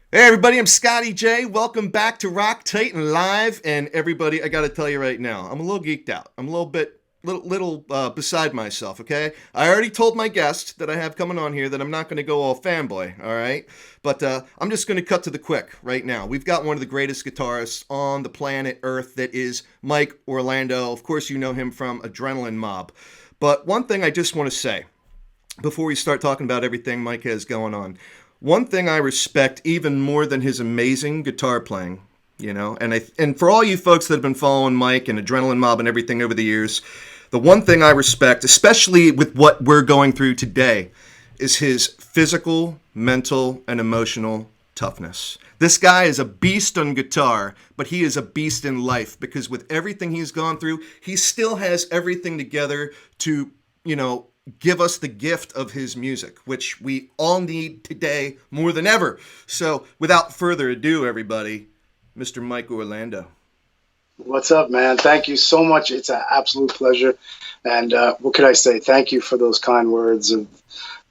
Hey everybody, I'm Scotty J. Welcome back to Rock Titan Live. And everybody, I got to tell you right now, I'm a little geeked out. I'm a little beside myself. Okay, I already told my guest that I have coming on here that I'm not going to go all fanboy. All right, but I'm just going to cut to the quick right now. We've got one of the greatest guitarists on the planet Earth. That is Mike Orlando. Of course, you know him from Adrenaline Mob. But one thing I just want to say before we start talking about everything Mike has going on. One thing I respect even more than his amazing guitar playing, and for all you folks that have been following Mike and Adrenaline Mob and everything over the years, the one thing I respect, especially with what we're going through today, is his physical, mental, and emotional toughness. This guy is a beast on guitar, but he is a beast in life because with everything he's gone through, he still has everything together to, give us the gift of his music, which we all need today more than ever. So, without further ado, everybody, Mr. Mike Orlando. What's up, man? Thank you so much. It's an absolute pleasure. And what could I say? Thank you for those kind words. Of,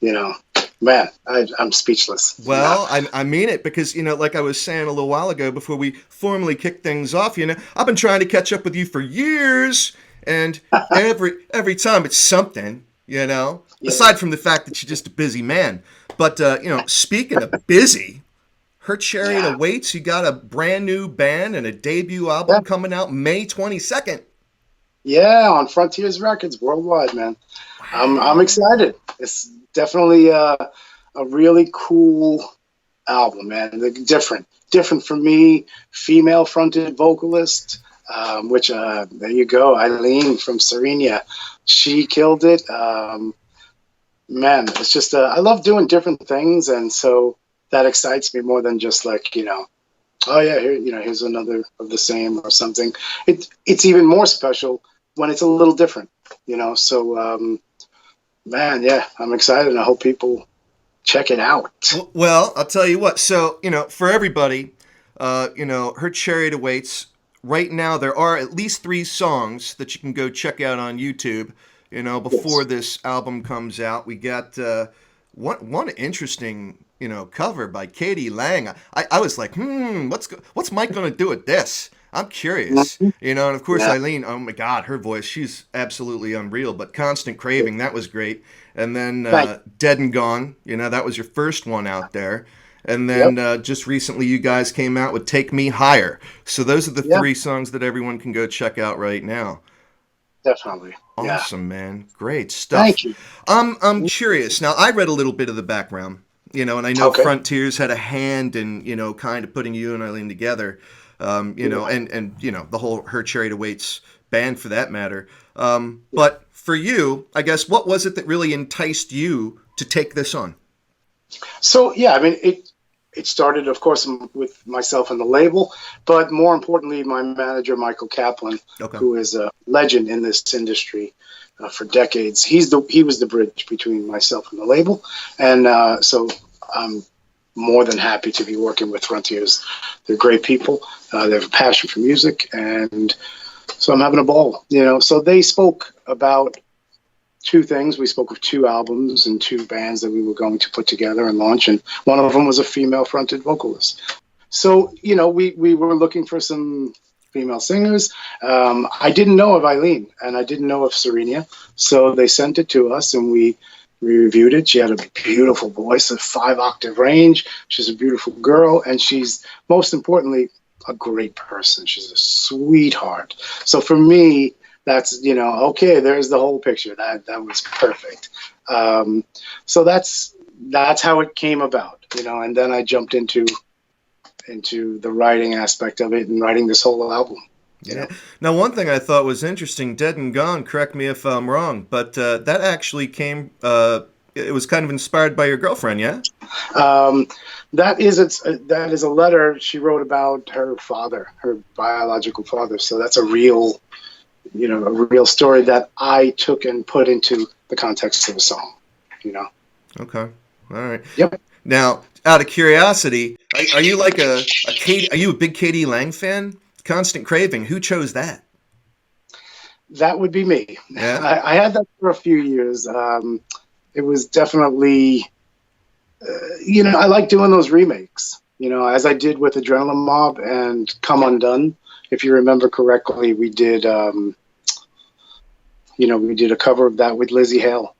you know, man, I'm speechless. Well, I mean it because, like I was saying a little while ago before we formally kick things off, I've been trying to catch up with you for years, and every time it's something, Yeah, aside from the fact that you're just a busy man. But, speaking of busy, Her Chariot yeah, Awaits, you got a brand new band and a debut yeah, album coming out May 22nd. yeah. On Frontiers Records worldwide, man. I'm Wow. excited. It's definitely a really cool album, man. Different for me. Female fronted vocalist. Which there you go, Eileen from Serenia. She killed it. Man, it's just I love doing different things, and so that excites me more than just like oh yeah, here's another of the same or something. It's even more special when it's a little different, So man, yeah, I'm excited, and I hope people check it out. Well, I'll tell you what. So, for everybody, Her Chariot Awaits. Right now, there are at least 3 songs that you can go check out on YouTube. Before Yes. this album comes out, we got one interesting, cover by Katie Lang. I was like, what's Mike gonna do with this? I'm curious, Mhm. and of course Yeah. Eileen. Oh my God, her voice, she's absolutely unreal. But Constant Craving, that was great. And then Thank Dead and Gone, that was your first one out there. And you. Yep. then just recently, you guys came out with Take Me Higher. So those are the Yeah. 3 songs that everyone can go check out right now. Definitely. Yeah. Awesome, man. Great stuff. Thank you. I'm curious. Now, I read a little bit of the background, and I know Okay. Frontiers had a hand in, kind of putting you and Eileen together, Yeah. and the whole Her Chariot Awaits band for that matter. But for you, I guess, what was it that really enticed you to take this on? So yeah, I mean it started, of course, with myself and the label, but more importantly, my manager Michael Kaplan, Okay. who is a legend in this industry for decades. He was the bridge between myself and the label, and so I'm more than happy to be working with Frontiers. They're great people. They have a passion for music, and so I'm having a ball. So they spoke about 2 things. We spoke of 2 albums and 2 bands that we were going to put together and launch, and one of them was a female-fronted vocalist. So, we were looking for some female singers. I didn't know of Eileen, and I didn't know of Serenia, so they sent it to us, and we reviewed it. She had a beautiful voice, a 5-octave range. She's a beautiful girl, and she's, most importantly, a great person. She's a sweetheart. So for me, that's okay. There's the whole picture. That was perfect. Um, so that's how it came about, and then I jumped into the writing aspect of it and writing this whole album. You Yeah. know, Now, one thing I thought was interesting, Dead and Gone, correct me if I'm wrong, but that actually came, it was kind of inspired by your girlfriend, yeah? um, that is a letter she wrote about her father, her biological father. So that's a real story that I took and put into the context of a song. You know. Okay. All right. Yep. Now, out of curiosity, are you like a Katie, are you a big Katie Lang fan? Constant Craving, who chose that? That would be me. Yeah? I had that for a few years. It was definitely, I like doing those remakes. You know, as I did with Adrenaline Mob and Come Undone. If you remember correctly, we did, we did a cover of that with Lizzie Hale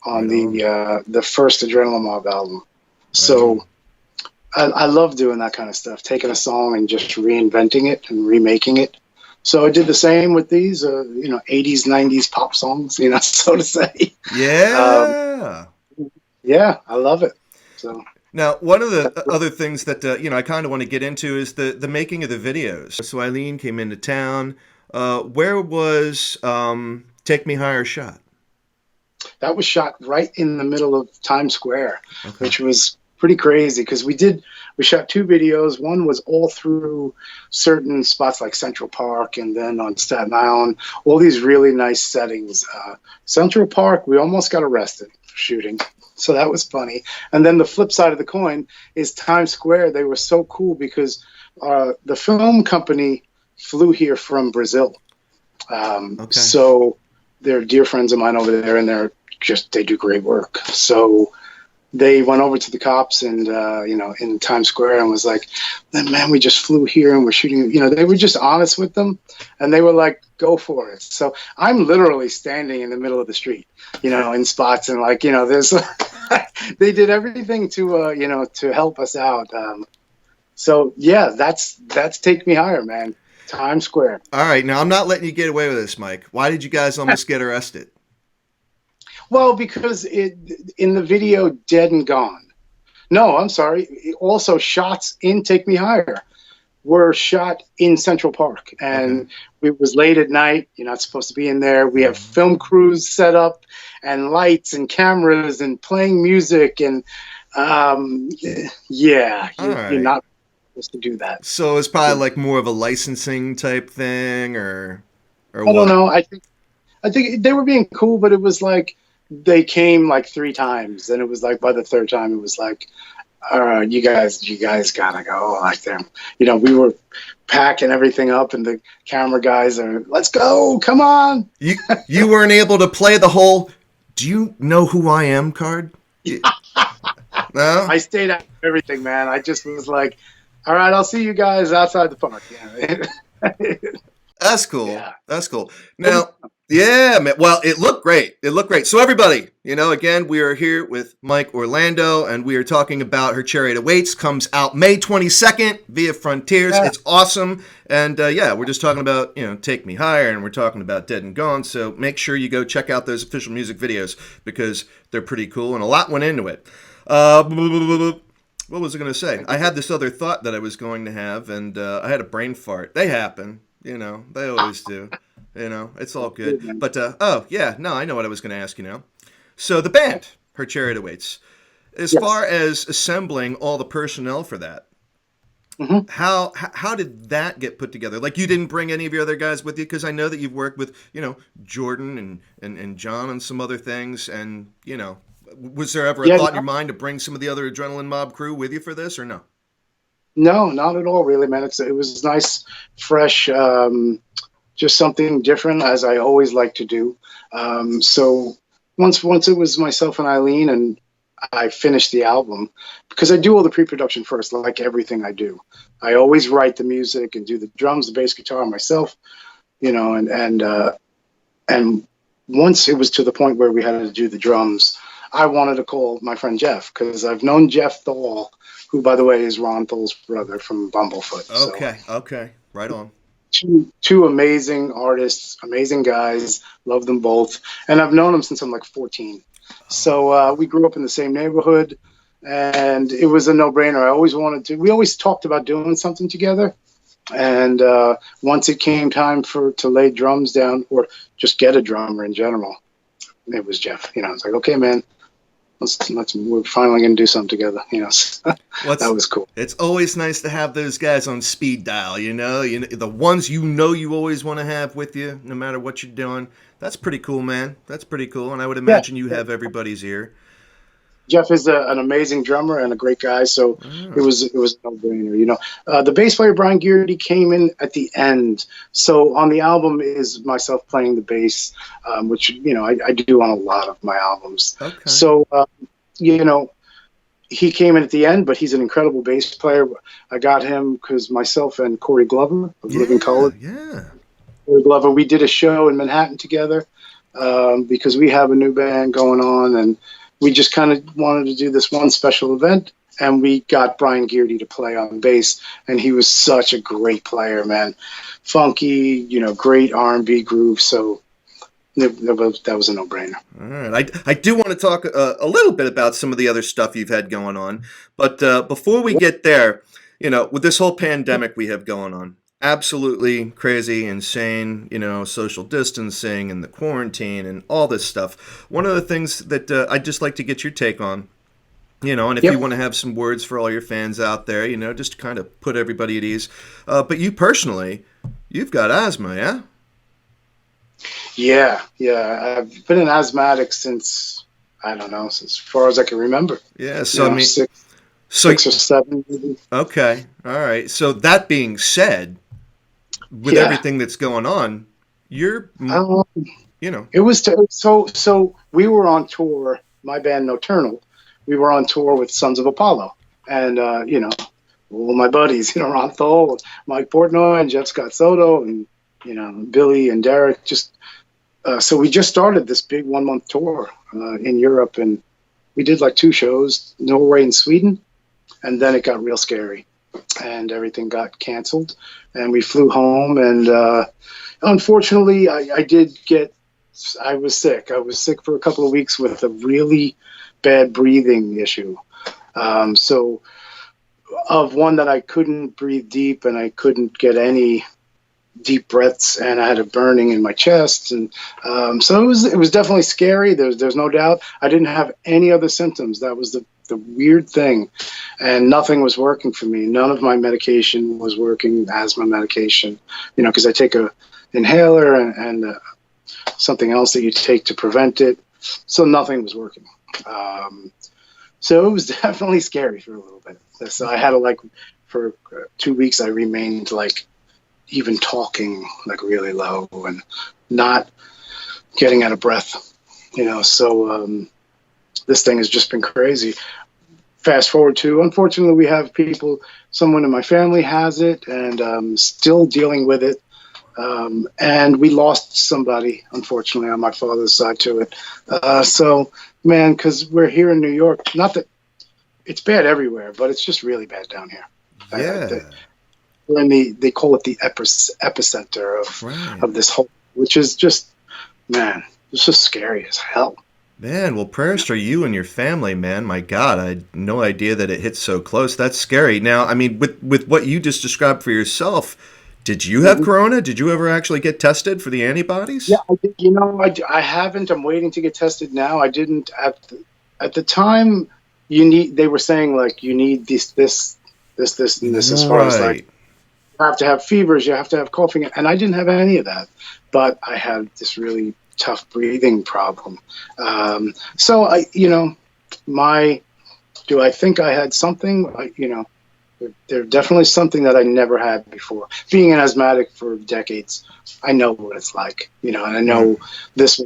on Right on. the first Adrenaline Mob album. Right on. So I love doing that kind of stuff, taking a song and just reinventing it and remaking it. So I did the same with these, 80s, 90s pop songs, so to say. Um, Yeah. yeah, I love it. So Now, one of the other things that I kind of want to get into is the making of the videos. So Eileen came into town. Where was "Take Me Higher" shot? that was shot right in the middle of Times Square, Okay. which was pretty crazy because we shot two videos. One was all through certain spots like Central Park and then on Staten Island, all these really nice settings. Central Park, we almost got arrested for shooting. So that was funny. And then the flip side of the coin is Times Square. They were so cool because the film company flew here from Brazil. Okay. So they're dear friends of mine over there, and they do great work. So they went over to the cops and in Times Square and was like, man, we just flew here and we're shooting. They were just honest with them, and they were like, go for it. So I'm literally standing in the middle of the street, in spots, and there's they did everything to help us out. So yeah, that's Take Me Higher, man. Times Square. All right. Now, I'm not letting you get away with this, Mike. Why did you guys almost get arrested? Well, because in the video Dead and Gone. No, I'm sorry. Also, shots in Take Me Higher were shot in Central Park, Okay. and it was late at night. You're not supposed to be in there. We have film crews set up, and lights and cameras, and playing music, and yeah, All you're right. not supposed to do that. So it's probably like more of a licensing type thing, or I don't what? know. I think they were being cool, but it was like they came like three times, and it was like by the third time, it was like, all right, you guys gotta go. Like them, we were packing everything up, and the camera guys are, let's go, come on. You weren't able to play the whole "Do you know who I am" card? No. I stayed out of everything, man. I just was like, all right, I'll see you guys outside the park. Yeah, That's cool. yeah. That's cool. Now, yeah, man. Well, it looked great. It looked great. So, everybody, again, we are here with Mike Orlando, and we are talking about Her Chariot Awaits. Comes out May 22nd via Frontiers. Yeah. It's awesome. And yeah, we're just talking about, Take Me Higher, and we're talking about Dead and Gone. So, make sure you go check out those official music videos because they're pretty cool, and a lot went into it. What was I going to say? I had this other thought that I was going to have, and I had a brain fart. They happen. They always do. It's all good. Man. But, oh, yeah, no, I know what I was going to ask you now. So, the band, Her Chariot Awaits, as Yes. far as assembling all the personnel for that, Hmm. how did that get put together? Like, you didn't bring any of your other guys with you? Because I know that you've worked with, Jordan and John on some other things. And, was there ever a Yeah. thought in your mind to bring some of the other Adrenaline Mob crew with you for this, or no? No, not at all, really, man. It was nice, fresh, just something different, as I always like to do. So once it was myself and Eileen, and I finished the album, because I do all the pre-production first, like everything I do. I always write the music and do the drums, the bass guitar myself, and once it was to the point where we had to do the drums, I wanted to call my friend Jeff, because I've known Jeff Thal, who, by the way, is Ron Thal's brother from Bumblefoot. So Okay, right on. two amazing artists, amazing guys, love them both, and I've known them since I'm like 14. So we grew up in the same neighborhood, and it was a no-brainer. We always talked about doing something together, and once it came time to lay drums down, or just get a drummer in general, it was Jeff. It's like, okay, man, we're finally gonna do something together. That What's was cool. It's always nice to have those guys on speed dial. The ones you always want to have with you, no matter what you're doing. That's pretty cool, man. That's pretty cool, and I would Yeah. imagine you have everybody's ear. Jeff is an amazing drummer and a great guy, so it Oh, was a no-brainer. The bass player Brian Geardy came in at the end, so on the album is myself playing the bass, which I do on a lot of my albums. okay. So you know, he came in at the end, but he's an incredible bass player. I got him because myself and Corey Glover of Living Color. Yeah. Corey Glover, we did a show in Manhattan together because we have a new band going on, and we just kind of wanted to do this one special event. And we got Brian Geardy to play on bass, and he was such a great player, man. Funky, great R&B groove. So that was a no-brainer. All right. I do want to talk a little bit about some of the other stuff you've had going on. But before we get there, with this whole pandemic we have going on, absolutely crazy, insane, social distancing and the quarantine and all this stuff. One of the things that I'd just like to get your take on, and if you want to have some words for all your fans out there, just to kind of put everybody at ease. But you personally, you've got asthma, yeah? Yeah. I've been an asthmatic since, I don't know, since as far as I can remember. Yeah, so six or seven. Maybe. Okay, all right. So that being said, with everything that's going on, you're, It was so we were on tour, my band Nocturnal. We were on tour with Sons of Apollo, and all my buddies, Ron Thole, Mike Portnoy, and Jeff Scott Soto, and Billy and Derek. So we just started this big 1 month tour in Europe, and we did like 2 shows, Norway and Sweden, and then it got real scary, and everything got canceled, and we flew home, and unfortunately, I was sick. I was sick for a couple of weeks with a really bad breathing issue. So of one that I couldn't breathe deep, and I couldn't get any deep breaths, and I had a burning in my chest, and so it was definitely scary. There's no doubt. I didn't have any other symptoms. That was the weird thing, and nothing was working for me. None of my medication was working, asthma medication, because I take a inhaler and something else that you take to prevent it. So nothing was working. So it was definitely scary for a little bit. So I had for 2 weeks, I remained even talking really low and not getting out of breath, so this thing has just been crazy. Fast forward to, unfortunately, we have someone in my family has it, and still dealing with it. And we lost somebody, unfortunately, on my father's side to it. So, man, because we're here in New York, not that it's bad everywhere, but it's just really bad down here. Yeah. We're they call it the epicenter of this whole, which is just, man, it's just scary as hell. Man, well, prayers for you and your family, man. My God, I had no idea that it hit so close. That's scary. Now, I mean, with what you just described for yourself, did you have corona? Did you ever actually get tested for the antibodies? Yeah, I did. I haven't. I'm waiting to get tested now. I didn't at the time. They were saying you need this, and this, as far as you have to have fevers, you have to have coughing, and I didn't have any of that. But I had this really tough breathing problem. So do I think I had something? They're definitely something that I never had before. Being an asthmatic for decades, I know what it's like, and I know this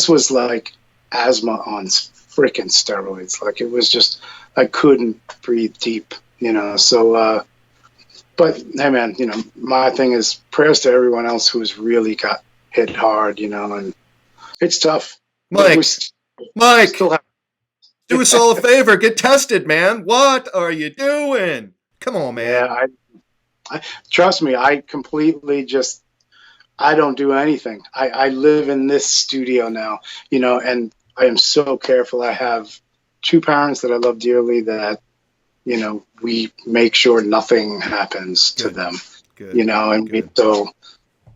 was like asthma on freaking steroids. It was just, I couldn't breathe deep, so, but hey man, my thing is prayers to everyone else who's really got hit hard, and it's tough. Mike, do us all a favor, get tested, man. What are you doing? Come on, man. Yeah, I trust me. I completely I don't do anything. I live in this studio now, and I am so careful. I have 2 parents that I love dearly that, we make sure nothing happens to them, and so,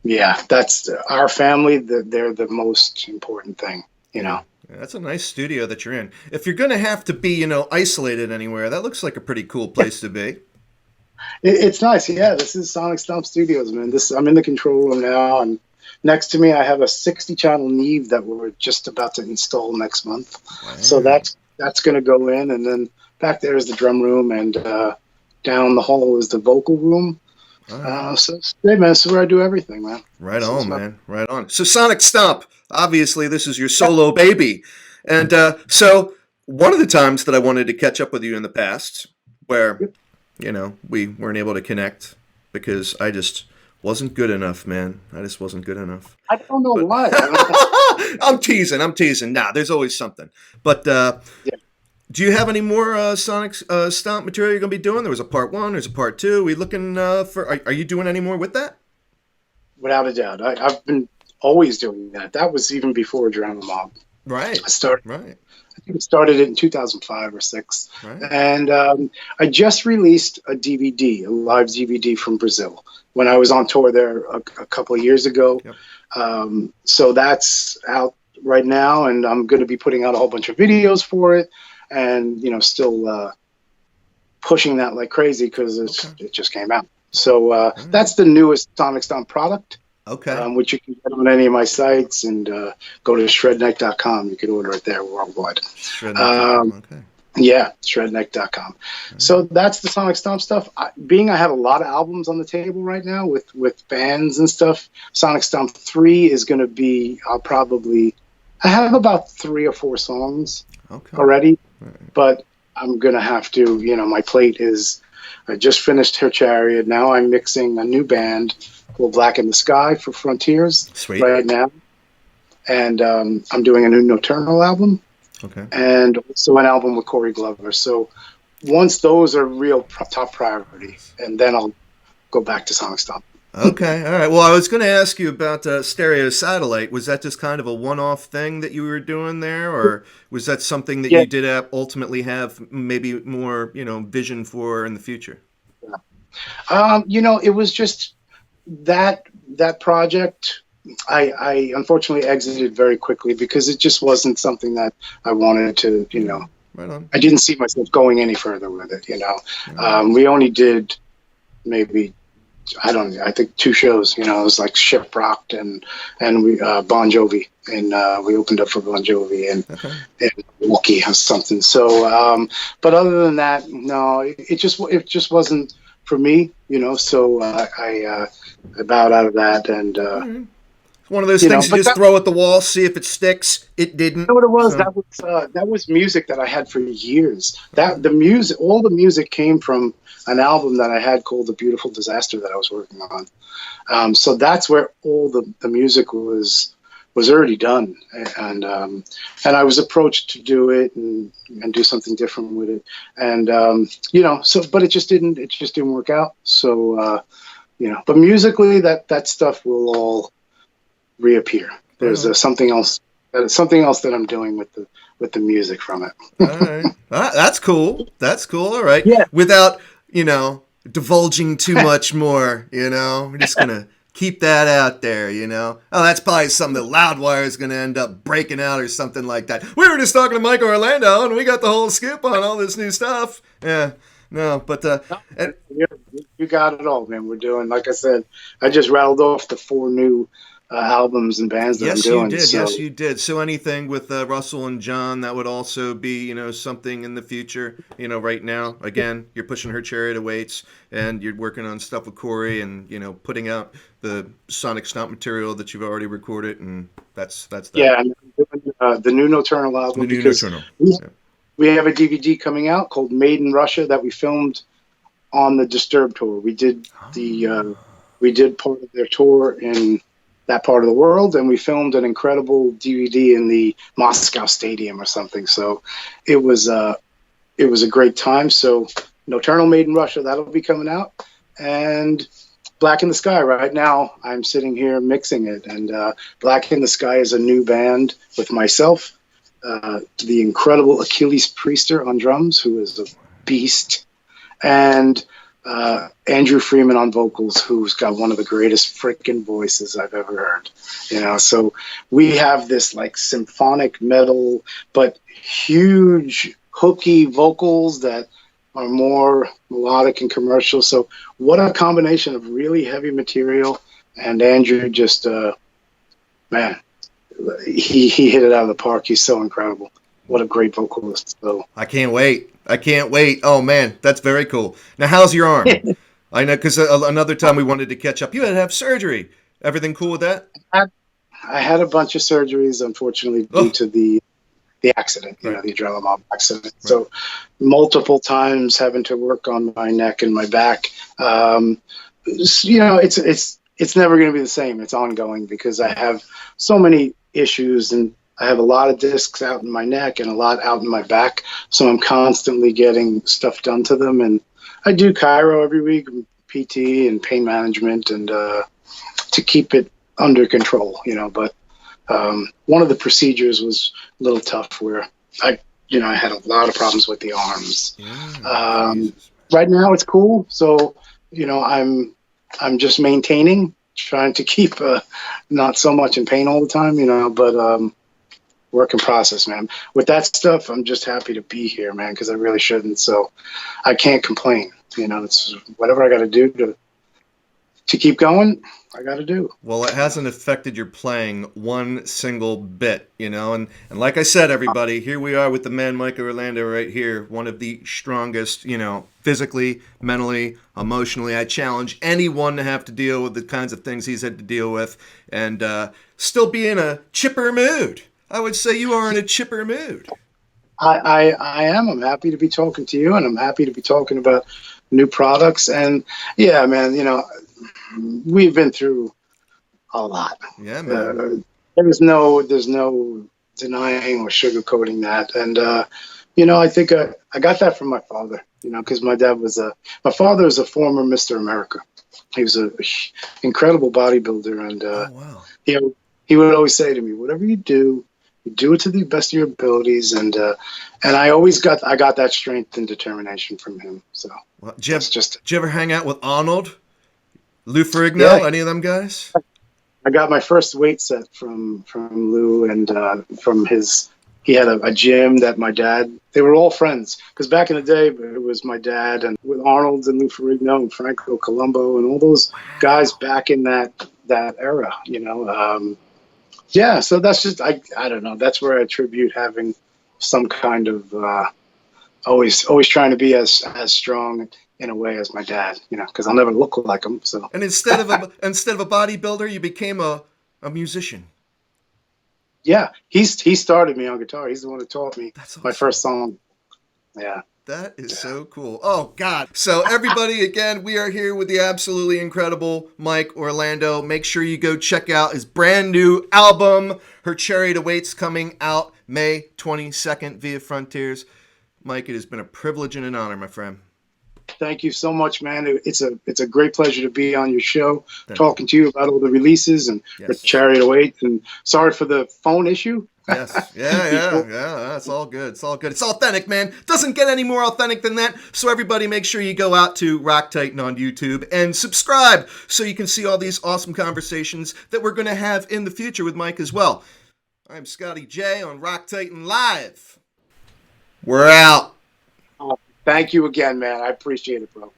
yeah, that's our family. They're the most important thing, Yeah, that's a nice studio that you're in. If you're going to have to be, isolated anywhere, that looks like a pretty cool place to be. It's nice. Yeah, this is Sonic Stomp Studios, man. I'm in the control room now, and next to me I have a 60-channel Neve that we're just about to install next month. Wow. So that's going to go in, and then back there is the drum room, and down the hall is the vocal room. Right. So it's great, man. This is where I do everything, man. Right on, man. Right on. So Sonic Stomp, obviously this is your solo baby. And so one of the times that I wanted to catch up with you in the past, where we weren't able to connect because I just wasn't good enough, man. I just wasn't good enough. I don't know But why. I don't know. I'm teasing. I'm teasing. Nah, there's always something. But Yeah, do you have any more Sonic Stomp material you're gonna be doing? There was a part one. There's a part two. We looking for? Are you doing any more with that? without a doubt. I've been always doing that. That was even before Drama Mob. Right. I started. Right. I think I started it in 2005 or six, Right. and I just released a DVD, a live DVD from Brazil when I was on tour there a couple of years ago. Yep. So that's out right now, and I'm going to be putting out a whole bunch of videos for it, and still pushing that like crazy because it just came out. So that's the newest Sonic Stomp product. Okay. Which you can get on any of my sites, and go to shredneck.com. You can order it there worldwide. Shredneck.com. Okay. Yeah, shredneck.com. So that's the Sonic Stomp stuff. I have a lot of albums on the table right now with bands and stuff. Sonic Stomp 3 is going to be, I have about 3 or 4 songs already, but I'm going to have to, my plate is, I just finished Her Chariot. Now I'm mixing a new band called Black in the Sky for Frontiers. Sweet. Right now. And I'm doing a new Nocturnal album. Okay. And also an album with Corey Glover. So once those are real top priority, and then I'll go back to Sonic Stomp. Okay, all right. Well, I was going to ask you about Stereo Satellite. Was that just kind of a one-off thing that you were doing there, or was that something that you did ultimately have maybe more, vision for in the future? It was just that project. I unfortunately exited very quickly because it just wasn't something that I wanted to, Right on. I didn't see myself going any further with it, We only did maybe, I think 2 shows, it was like Shiprocked and we Bon Jovi, and we opened up for Bon Jovi and Milwaukee or something. So, but other than that, no, it just wasn't for me, so I bowed out of that, and one of those things you just throw at the wall, see if it sticks. It didn't. You know what it was? So. That was music that I had for years. All the music came from an album that I had called "The Beautiful Disaster" that I was working on. So that's where all the music was already done, and I was approached to do it and do something different with it, and but it just didn't work out. So but musically, that stuff will all reappear. There's something else that I'm doing with the music from it. All right. That's cool. All right. Yeah. Without, divulging too much more, we're just going to keep that out there, Oh, that's probably something that Loudwire is going to end up breaking out or something like that. We were just talking to Mike Orlando and we got the whole scoop on all this new stuff. Yeah. No, but you got it all, man. We're doing, like I said, I just rattled off the 4 new albums and bands that I'm doing. Yes, you did. So anything with Russell and John, that would also be, something in the future. Right now, again, you're pushing Her Chariot Awaits, and you're working on stuff with Corey, and putting out the Sonic Stomp material that you've already recorded, and that's that. Yeah, I'm doing the new Nocturnal album. We have a DVD coming out called Made in Russia that we filmed on the Disturbed tour. We did we did part of their tour in that part of the world, and we filmed an incredible DVD in the Moscow Stadium or something. So it was a great time. So Nocturnal Made in Russia, that'll be coming out, and Black in the Sky. Right now, I'm sitting here mixing it, and Black in the Sky is a new band with myself, the incredible Achilles Priester on drums, who is a beast, and Andrew Freeman on vocals, who's got one of the greatest freaking voices I've ever heard. So we have this like symphonic metal, but huge hooky vocals that are more melodic and commercial. So what a combination of really heavy material, and Andrew just, man, he hit it out of the park. He's so incredible. What a great vocalist. So I can't wait. Oh man, that's very cool. Now, how's your arm? I know, because another time we wanted to catch up, you had to have surgery. Everything cool with that? I had a bunch of surgeries, unfortunately, due to the accident, Right. the adrenaline mob accident. Right. So multiple times having to work on my neck and my back. It's never going to be the same. It's ongoing because I have so many issues, and I have a lot of discs out in my neck and a lot out in my back. So I'm constantly getting stuff done to them. And I do chiro every week, PT and pain management, and to keep it under control, but one of the procedures was a little tough where I had a lot of problems with the arms. Right now it's cool. So, I'm just maintaining, trying to keep not so much in pain all the time, but work in process, man. With that stuff, I'm just happy to be here, man, because I really shouldn't. So I can't complain. It's whatever I got to do to keep going, I got to do. Well, it hasn't affected your playing one single bit, and like I said, everybody, here we are with the man Mike Orlando right here, one of the strongest, physically, mentally, emotionally. I challenge anyone to have to deal with the kinds of things he's had to deal with and still be in a chipper mood. I would say you are in a chipper mood. I am. I'm happy to be talking to you, and I'm happy to be talking about new products. And yeah, man, we've been through a lot. Yeah, man. There's no denying or sugarcoating that. And I think I got that from my father. Because my father was a former Mr. America. He was an incredible bodybuilder, and oh, wow. he would always say to me, "Whatever you do it to the best of your abilities." And I got that strength and determination from him. So well, did you ever hang out with Arnold? Lou Ferrigno, yeah. Any of them guys? I got my first weight set from Lou, and from he had a gym that my dad, they were all friends. Because back in the day, it was my dad and with Arnold and Lou Ferrigno and Franco Colombo and all those guys back in that era, yeah, so that's just, I don't know. That's where I attribute having some kind of always trying to be as strong in a way as my dad, because I'll never look like him. So. And instead of a bodybuilder, you became a musician. Yeah, he started me on guitar. He's the one who taught me my first song. Yeah. That is so cool. Oh, God. So, everybody, again, we are here with the absolutely incredible Mike Orlando. Make sure you go check out his brand new album, Her Chariot Awaits, coming out May 22nd via Frontiers. Mike, it has been a privilege and an honor, my friend. Thank you so much, man. It's a great pleasure to be on your show, talking to you about all the releases and Her Chariot Awaits. And sorry for the phone issue. Yes. Yeah. It's all good. It's all good. It's authentic, man. Doesn't get any more authentic than that. So everybody make sure you go out to Rock Titan on YouTube and subscribe so you can see all these awesome conversations that we're going to have in the future with Mike as well. I'm Scotty J on Rock Titan Live. We're out. Thank you again, man. I appreciate it, bro.